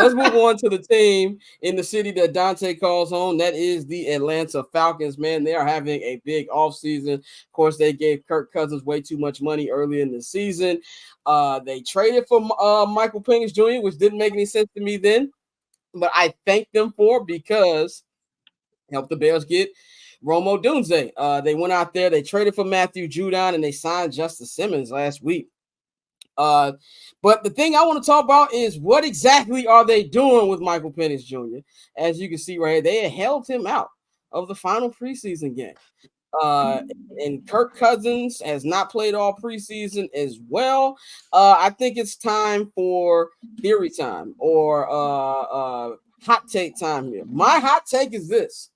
let's move on to the team in the city that Dante calls home. That is the Atlanta Falcons, man. They are having a big offseason. Of course, they gave Kirk Cousins way too much money early in the season. They traded for Michael Penix Jr., which didn't make any sense to me then, but I thank them for because helped the Bears get Romo Dunze. They went out there, they traded for Matthew Judon, and they signed Justice Simmons last week. But the thing I want to talk about is what exactly are they doing with Michael Penix Jr.? As you can see right here, they held him out of the final preseason game. And Kirk Cousins has not played all preseason as well. I think it's time for theory time or hot take time here. My hot take is this: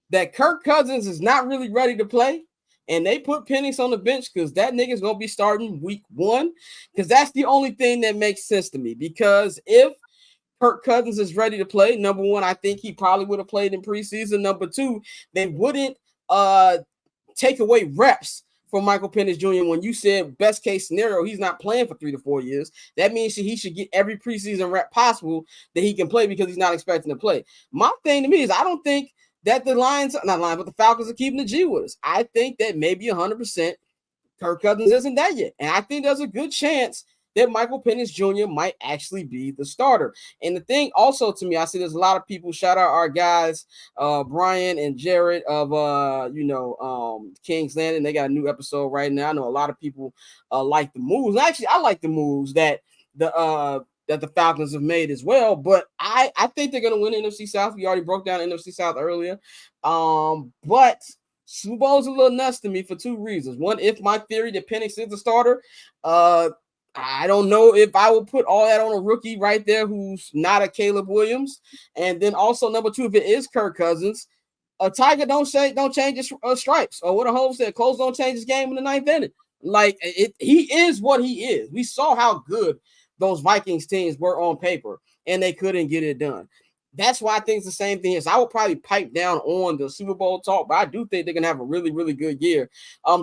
that Kirk Cousins is not really ready to play. And they put Penix on the bench because that nigga's going to be starting week 1. Because that's the only thing that makes sense to me. Because if Kirk Cousins is ready to play, number one, I think he probably would have played in preseason. Number two, they wouldn't take away reps for Michael Penix Jr. When you said best case scenario, he's not playing for 3 to 4 years. That means he should get every preseason rep possible that he can play because he's not expecting to play. My thing to me is I don't think that the the Falcons are keeping the G with us. I think that maybe 100% Kirk Cousins isn't that yet. And I think there's a good chance that Michael Penix Jr. might actually be the starter. And the thing also to me, I see there's a lot of people, shout out our guys, Brian and Jared of, King's Landing. They got a new episode right now. I know a lot of people like the moves. Actually, I like the moves that the Falcons have made as well. But I think they're going to win NFC South. We already broke down NFC South earlier. But Super Bowl's a little nuts to me for 2 reasons. One, if my theory that Penix is the starter, I don't know if I would put all that on a rookie right there who's not a Caleb Williams. And then also number 2, if it is Kirk Cousins, a Tiger don't change his stripes. Or what a Holmes said, close don't change his game in the 9th inning. Like he is what he is. We saw how good those Vikings teams were on paper, and they couldn't get it done. That's why I think it's the same thing. I would probably pipe down on the Super Bowl talk, but I do think they're going to have a really, really good year.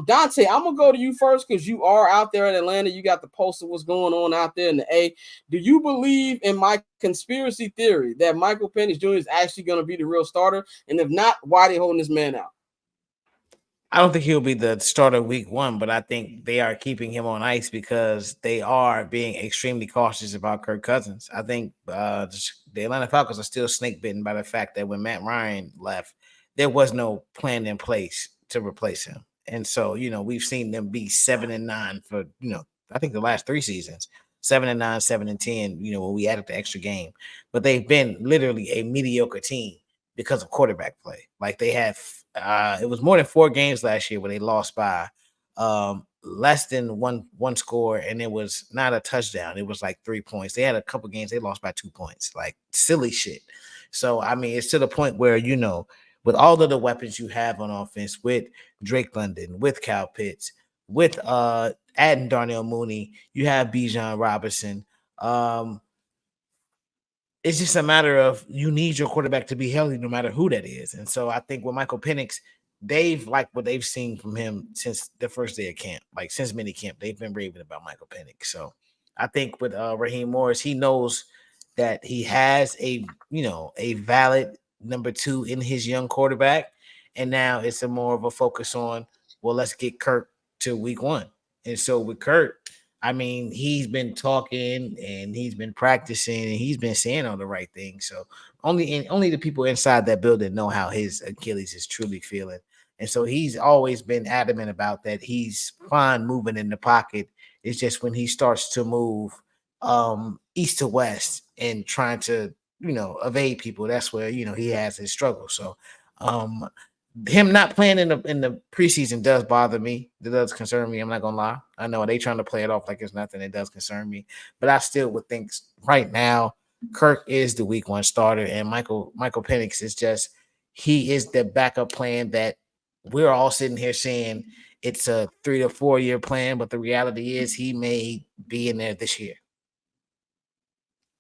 Dante, I'm going to go to you first because you are out there in Atlanta. You got the pulse of what's going on out there in the A. Do you believe in my conspiracy theory that Michael Penix Jr. is actually going to be the real starter? And if not, why are they holding this man out? I don't think he'll be the starter week 1, but I think they are keeping him on ice because they are being extremely cautious about Kirk Cousins. I think the Atlanta Falcons are still snake bitten by the fact that when Matt Ryan left, there was no plan in place to replace him. And so, we've seen them be 7-9 for, I think the last 3 seasons, 7-9, 7-10, when we added the extra game. But they've been literally a mediocre team because of quarterback play. Like they have, it was more than 4 games last year where they lost by less than one score, and it was not a touchdown. It was like 3 points. They had a couple games they lost by 2 points, like silly shit. So I mean, it's to the point where with all of the weapons you have on offense, with Drake London, with Kyle Pitts, with adding Darnell Mooney, you have Bijan Robinson. It's just a matter of you need your quarterback to be healthy no matter who that is. And so I think with Michael Penix, they've liked what they've seen from him since the first day of camp, like since mini camp. They've been raving about Michael Penix. So I think with Raheem Morris, he knows that he has a valid number 2 in his young quarterback. And now it's more of a focus on, well, let's get Kirk to week 1. And so with Kirk, I mean, he's been talking and he's been practicing and he's been saying all the right things. So only the people inside that building know how his Achilles is truly feeling. And so he's always been adamant about that. He's fine moving in the pocket. It's just when he starts to move east to west and trying to, evade people, that's where, he has his struggle. So him not playing in the preseason does bother me. It does concern me. I'm not gonna lie. I know they trying to play it off like it's nothing. It does concern me, but I still would think right now Kirk is the week 1 starter, and Michael Penix is just he is the backup plan that we're all sitting here saying it's a 3 to 4 year plan, but the reality is he may be in there this year.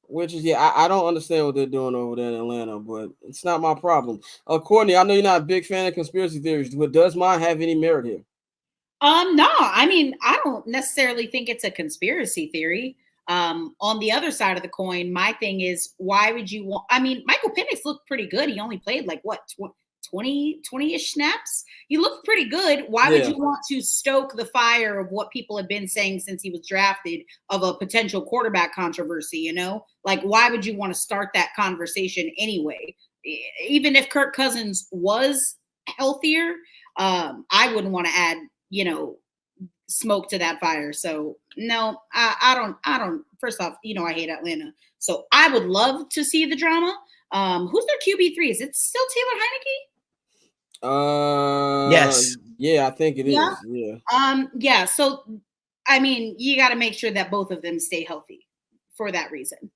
Which is, I don't understand what they're doing over there in Atlanta, but it's not my problem. Courtney, I know you're not a big fan of conspiracy theories, but does mine have any merit here? No, I mean, I don't necessarily think it's a conspiracy theory. On the other side of the coin, my thing is, why would you want? I mean, Michael Penix looked pretty good. He only played like what 20-ish snaps. He looked pretty good. Why would you want to stoke the fire of what people have been saying since he was drafted of a potential quarterback controversy? You know, like, why would you want to start that conversation anyway? Even if Kirk Cousins was healthier, I wouldn't want to add, you know, smoke to that fire. So no, I don't. First off, you know, I hate Atlanta, so I would love to see the drama. Who's their QB3? Is it still Taylor Heineke? Yes. Yeah, I think it is. Yeah. Yeah. So, I mean, you got to make sure that both of them stay healthy for that reason.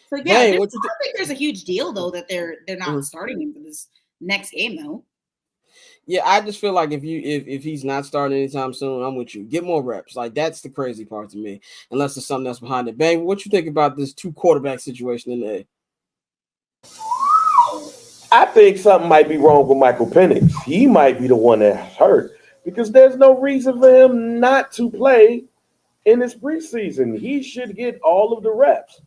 So yeah, I don't think there's a huge deal though that they're not starting him for this next game though. Yeah, I just feel like if he's not starting anytime soon, I'm with you. Get more reps. Like, that's the crazy part to me. Unless there's something else behind it. Bang, what you think about this 2 quarterback situation in there? I think something might be wrong with Michael Penix. He might be the one that's hurt because there's no reason for him not to play in this preseason. He should get all of the reps.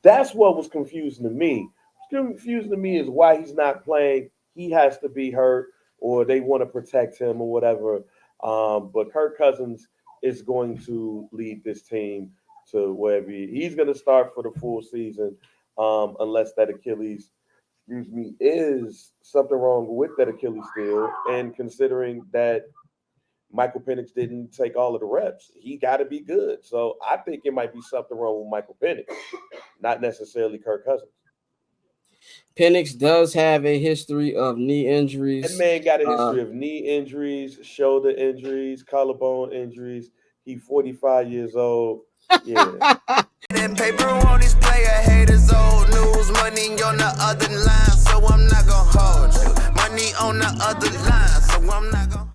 That's what was confusing to me. What's confusing to me is why he's not playing. He has to be hurt, or they want to protect him or whatever. But Kirk Cousins is going to lead this team to wherever he's going to start for the full season, unless that Achilles, is something wrong with that Achilles still. And considering that Michael Penix didn't take all of the reps, he got to be good. So I think it might be something wrong with Michael Penix, not necessarily Kirk Cousins. Penix does have a history of knee injuries. That man got a history of knee injuries, shoulder injuries, collarbone injuries. He's 45 years old. Yeah. Paper on this player haters, old news, money on the other line, so I'm not gonna hold you. Money on the other line, so I'm not gonna